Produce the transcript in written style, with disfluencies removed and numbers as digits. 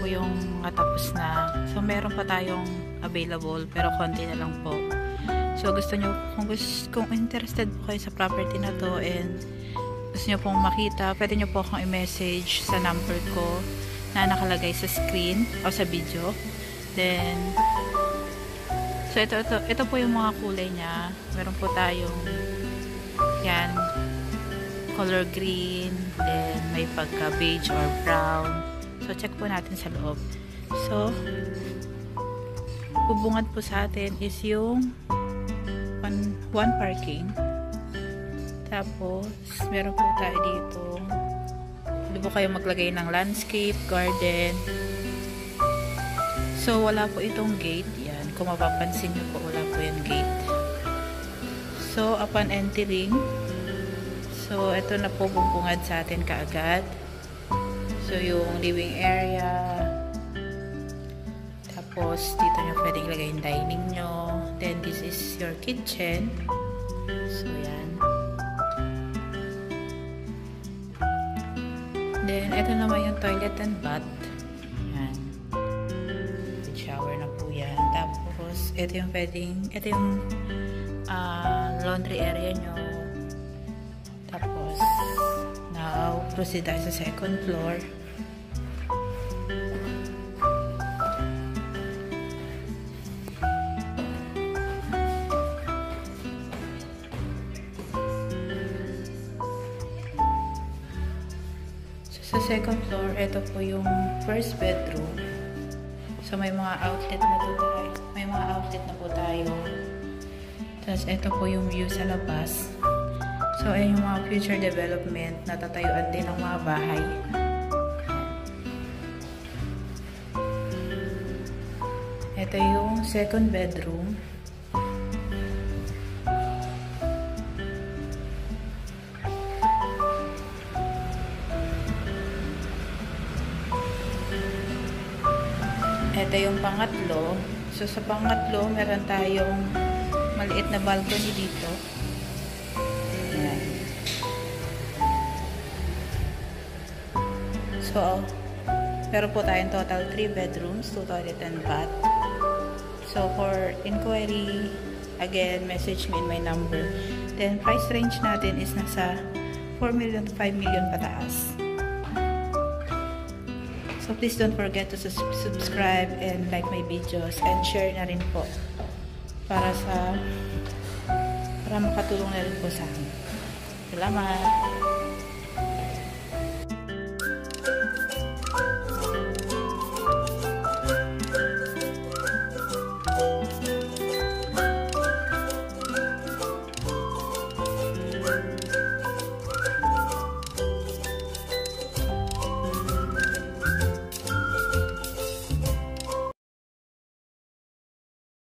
po yung tapos na. So, meron pa tayong available, pero konti na lang po. So, kung interested po kayo sa property na to and gusto nyo pong makita, pwede nyo po akong i-message sa number ko na nakalagay sa screen o sa video. Then, so, ito po yung mga kulay niya. Meron po tayong yan, color green, then may pagka beige or brown. So, check po natin sa loob. So, bubungad po sa atin is yung one parking. Tapos, meron po tayo dito. Pwede po kayo maglagay ng landscape, garden. So, wala po itong gate. Yan. Kung mapapansin nyo po, wala po yung gate. So, upon entering, so, ito na po bubungad sa atin kaagad. So, yung living area. Tapos, dito nyo pwedeng ilagay yung dining nyo. Then, this is your kitchen. So, yan. Then, ito naman yung toilet and bath. Yan. Shower na po yan. Tapos, ito yung laundry area nyo. Tapos, now, proceed tayo sa second floor. So, sa second floor, ito po yung first bedroom. So, may mga outlet na po tayo. Tapos, ito po yung view sa labas. So, ayan yung mga future development na tatayuan din ng mga bahay. Ito yung second bedroom. Ito yung pangatlo. So, sa pangatlo, meron tayong maliit na balcony dito. Ayan. So, meron po tayong total 3 bedrooms, 2 toilet and bath. So, for inquiry, again, message me in my number. Then, price range natin is nasa 4 million to 5 million pataas. So, please don't forget to subscribe and like my videos and share na rin po para makatulong na rin po sa akin. Salamat!